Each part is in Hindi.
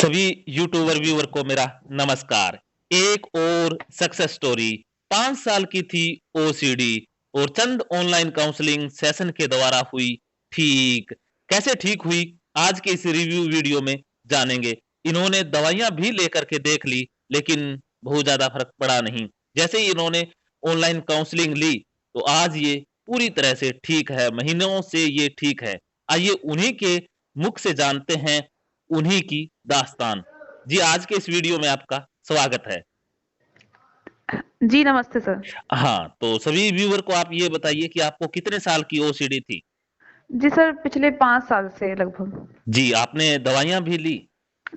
सभी यूट्यूबर व्यूअर को मेरा नमस्कार। एक और सक्सेस स्टोरी 5 साल की थी ओसीडी और चंद ऑनलाइन काउंसलिंग सेशन के द्वारा हुई ठीक। कैसे ठीक हुई? आज के इस रिव्यू वीडियो में जानेंगे। इन्होंने दवाइयाँ भी लेकर के देख ली, लेकिन बहुत ज़्यादा फ़र्क पड़ा नहीं। जैसे ही इन्होंने ऑनलाइन काउंसलिंग ली, तो आज ये पूरी तरह से ठीक है, महीनों से ये ठीक है। आइए उन्हीं के मुख से जानते हैं उन्हीं की दास्तान। जी, आज के इस वीडियो में आपका स्वागत है। जी, नमस्ते सर। हाँ, तो सभी व्यूअर को आप ये बताइए कि आपको कितने साल की ओसीडी थी? जी सर, पिछले 5 साल से लगभग। जी, आपने दवाइयाँ भी ली,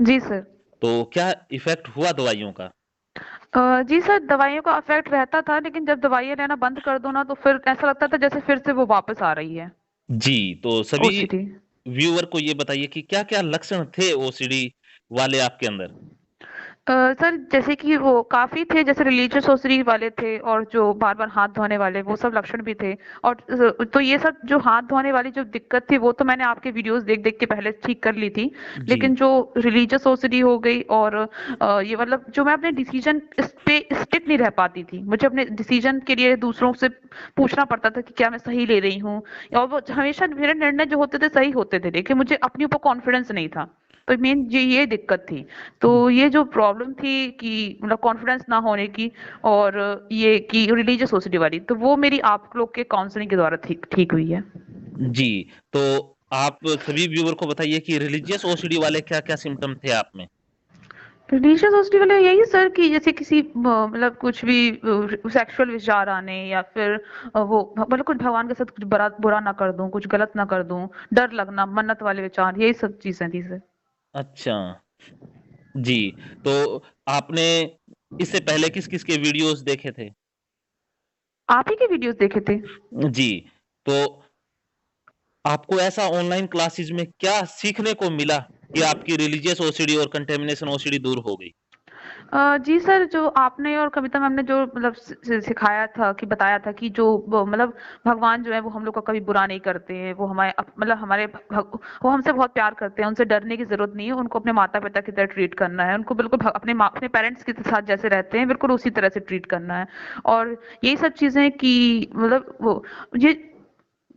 जी सर। तो क्या इफ़ेक्ट हुआ दवाइयों का? जी सर, दवाइयों का इफ़ेक्ट रहता था, लेकिन जब दवाइयाँ लेना बंद कर दो ना, तो फिर ऐसा लगता था जैसे फिर से वो वापस आ रही है, जी, तो सभी ओसीडी। व्यूअर को ये बताइए कि क्या-क्या लक्षण थे ओसीडी वाले आपके अंदर? सर जैसे कि वो काफ़ी थे, जैसे रिलीजियस ओसिडी वाले थे और जो बार-बार हाथ धोने वाले, वो सब लक्षण भी थे। और तो ये सब जो हाथ धोने वाली जो दिक्कत थी, वो तो मैंने आपके वीडियोज़ देख-देख के पहले ठीक कर ली थी। जी, लेकिन जो रिलीजियस ओसिडी हो गई और ये मतलब जो मैं अपने डिसीज़न इस पे स्टिक नहीं रह पाती थी। मुझे अपने डिसीज़न के लिए दूसरों से पूछना पड़ता था कि क्या मैं सही ले रही हूँ? और वो हमेशा मेरे निर्णय जो होते थे, सही होते थे, लेकिन मुझे अपने ऊपर कॉन्फिडेंस नहीं था। तो मेन ये दिक्कत थी। तो ये जो प्रॉब्लम थी कि मतलब कॉन्फिडेंस ना होने की और ये कि रिलीजियस ओसिटी वाली, तो वो मेरी आप लोग के काउंसलिंग के द्वारा ठीक ठीक हुई है। जी, तो आप सभी व्यूअर को बताइए कि रिलीजियस ओसीडी वाले क्या-क्या सिम्पटम थे आप में? रिलीजियस ओसिटी वाले यही सर कि जैसे किसी मतलब कुछ भी सेक्सुअल विचार आने या फिर वो मतलब कुछ भगवान के साथ कुछ बुरा ना कर दूं, कुछ गलत ना कर दूं, डर लगना, मन्नत वाले विचार, यही सब चीजें थी सर। अच्छा, जी, तो आपने इससे पहले किस-किस के वीडियोज़ देखे थे? आप ही के वीडियोस देखे थे? जी, तो आपको ऐसा ऑनलाइन क्लासेस में क्या सीखने को मिला कि आपकी रिलीजियस ओसीडी और कंटामिनेशन ओसीडी दूर हो गई? जी सर, जो आपने और कविता मैम ने जो मतलब सिखाया था कि बताया था कि जो मतलब भगवान जो है वो हम लोग का कभी बुरा नहीं करते हैं, वो हमारे मतलब हमारे वो हमसे बहुत प्यार करते हैं, उनसे डरने की जरूरत नहीं है, उनको अपने माता पिता की तरह ट्रीट करना है, उनको बिल्कुल अपने पेरेंट्स के साथ जैसे रहते हैं बिल्कुल उसी तरह से ट्रीट करना है। और यही सब चीजें कि मतलब वो ये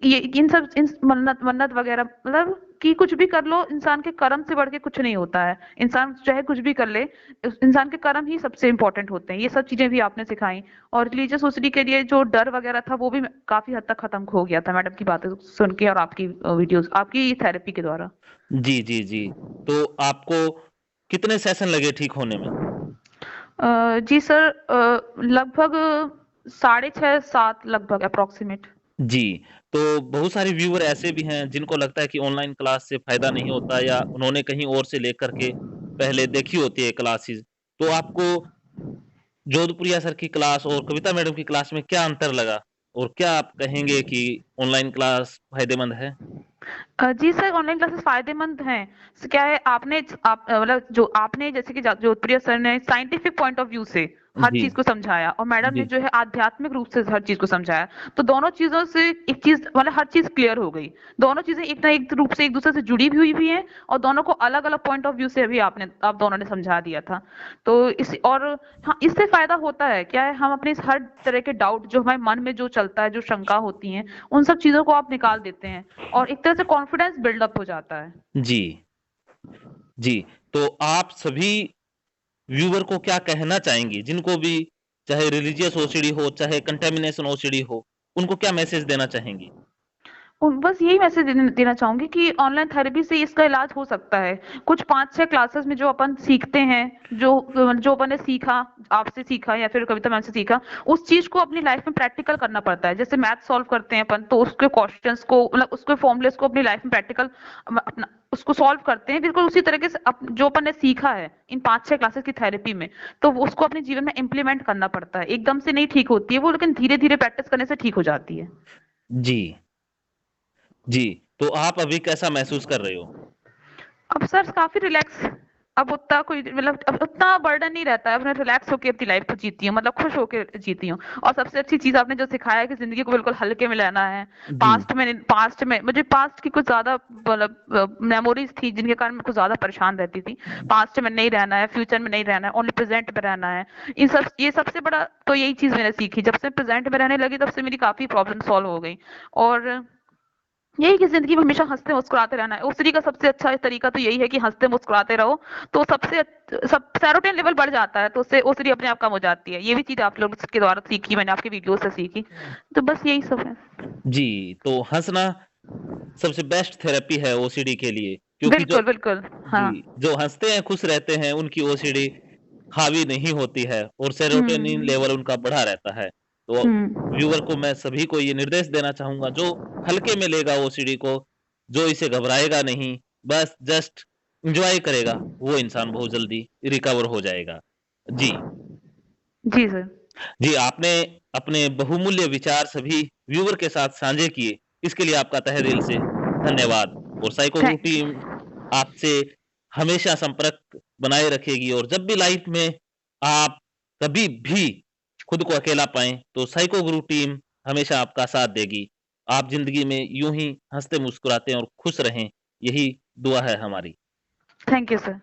इन सब इन मन्नत मन्नत वगैरह मतलब कि कुछ भी कर लो, इंसान के कर्म से बढ़ के कुछ नहीं होता है। इंसान चाहे कुछ भी कर ले, इंसान के कर्म ही सबसे इम्पोर्टेंट होते हैं। ये सब चीजें भी आपने सिखाई। और रिलीजियस सोसाइटी के लिए जो डर वगैरह था वो भी काफी हद तक खत्म हो गया था मैडम की बातें सुन के और आपकी वीडियोस आपकी थेरेपी के द्वारा। जी, जी, जी। तो आपको कितने सेशन लगे ठीक होने में? जी सर, लगभग 6.5 7 लगभग अप्रोक्सीमेट। जी, तो बहुत सारे व्यूअर ऐसे भी हैं जिनको लगता है कि ऑनलाइन क्लास से फ़ायदा नहीं होता या उन्होंने कहीं और से लेकर के पहले देखी होती है क्लासेस। तो आपको जोधपुरिया सर की क्लास और कविता मैडम की क्लास में क्या अंतर लगा? और क्या आप कहेंगे कि ऑनलाइन क्लास फ़ायदेमंद है? जी सर, ऑनलाइन क्लासेस फ़ायदेमंद हैं। क्या है आपने मतलब जो आपने जैसे कि जोधप्रिया सर ने साइंटिफिक पॉइंट ऑफ व्यू से हर जी, चीज़ को समझाया और मैडम ने जी, जो है आध्यात्मिक रूप से हर चीज़ को समझाया। तो दोनों चीज़ों से एक चीज़ मतलब हर चीज़ क्लियर हो गई। दोनों चीज़ें एक ना एक रूप से एक-दूसरे से जुड़ी भी हुई भी हैं और दोनों को अलग-अलग पॉइंट ऑफ व्यू से भी आप दोनों ने समझा दिया था। तो इस और हाँ, इससे फ़ायदा होता है। क्या है हम अपने इस हर तरह के डाउट जो हमारे मन में जो चलता है, जो शंका होती हैं, उन सब चीज़ों को आप निकाल देते हैं। और एक तरह से कॉन्फिडेंस बिल्डअप हो जाता है। जी, जी। तो आप सभी व्यूअर को क्या कहना चाहेंगी? जिनको भी चाहे रिलीजियस ओसीडी हो, चाहे कंटामिनेशन ओसीडी हो, उनको क्या मैसेज देना चाहेंगी? बस यही मैसेज देना देना चाहूँगी कि ऑनलाइन थेरेपी से इसका इलाज हो सकता है। कुछ 5-6 क्लासेस में जो अपन सीखते हैं, जो अपन ने सीखा, आपसे सीखा या फिर कविता मैम से सीखा, उस चीज़ को अपनी लाइफ में प्रैक्टिकल करना पड़ता है। जैसे मैथ सॉल्व करते हैं अपन, तो उसके क्वेश्चंस को मतलब उसके फॉर्मूलेस को अपनी लाइफ में प्रैक्टिकल अपना उसको सॉल्व करते हैं, बिल्कुल उसी तरीके से जो अपन ने सीखा है इन 5-6 क्लासेस की थेरेपी में, तो उसको अपने जीवन में इम्प्लीमेंट करना पड़ता है। एकदम से नहीं ठीक होती है वो, लेकिन धीरे-धीरे प्रैक्टिस करने से ठीक हो जाती है। जी, जी। तो आप अभी कैसा महसूस कर रहे हो? अब सर काफ़ी रिलैक्स। अब उतना कोई मतलब अब उतना बर्डन नहीं रहता है, अब मैं रिलैक्स होके अपनी लाइफ को जीती हूँ, मतलब खुश होके जीती हूँ। और सबसे अच्छी चीज आपने जो सिखाया है कि जिंदगी को बिल्कुल हल्के में लेना है। जी। पास्ट में मुझे पास्ट की कुछ ज्यादा मतलब मेमोरीज थी जिनके कारण मैं कुछ ज्यादा परेशान रहती थी। पास्ट में नहीं रहना है, फ्यूचर में नहीं रहना है, ओनली प्रेजेंट में रहना है। ये सबसे बड़ा तो यही चीज मैंने सीखी, जब से प्रेजेंट में रहने लगी तब से मेरी काफी प्रॉब्लम सॉल्व हो गई। और यही कि जिंदगी में हमेशा हंसते मुस्कुराते रहना है। ओसीडी का सबसे अच्छा तरीका तो यही है कि हंसते मुस्कुराते रहो, तो सब सेरोटोनिन लेवल बढ़ जाता है, तो उससे ओसीडी अपने आप कम हो जाती है। ये भी चीज आप लोग के द्वारा सीखी, मैंने आपके वीडियो से सीखी। तो बस यही सब है। जी, तो हँसना सबसे बेस्ट थेरेपी है ओसीडी के लिए, क्योंकि जो बिल्कुल बिल्कुल। हाँ। जी, जो हँसते हैं, खुश रहते हैं, उनकी ओसीडी हावी नहीं होती है और सेरोटोनिन हम्म। लेवल उनका बढ़ा रहता है। तो व्यूअर को मैं सभी को ये निर्देश देना चाहूँगा, जो हल्के में लेगा ओसीडी को, जो इसे घबराएगा नहीं, बस जस्ट एन्जॉय करेगा, वो इंसान बहुत जल्दी रिकवर हो जाएगा। जी। जी सर। जी, आपने अपने बहुमूल्य विचार सभी व्यूअर के साथ साझे किए, इसके लिए आपका तहे दिल से धन्यवाद। और साइको गुरु थैंक टीम आपसे हमेशा संपर्क बनाए रखेगी, और जब भी लाइफ में आप कभी भी खुद को अकेला पाएँ, तो साइको गुरु टीम हमेशा आपका साथ देगी। आप ज़िंदगी में यूँ ही हँसते-मुस्कुराते और खुश रहें, यही दुआ है हमारी। Thank you sir.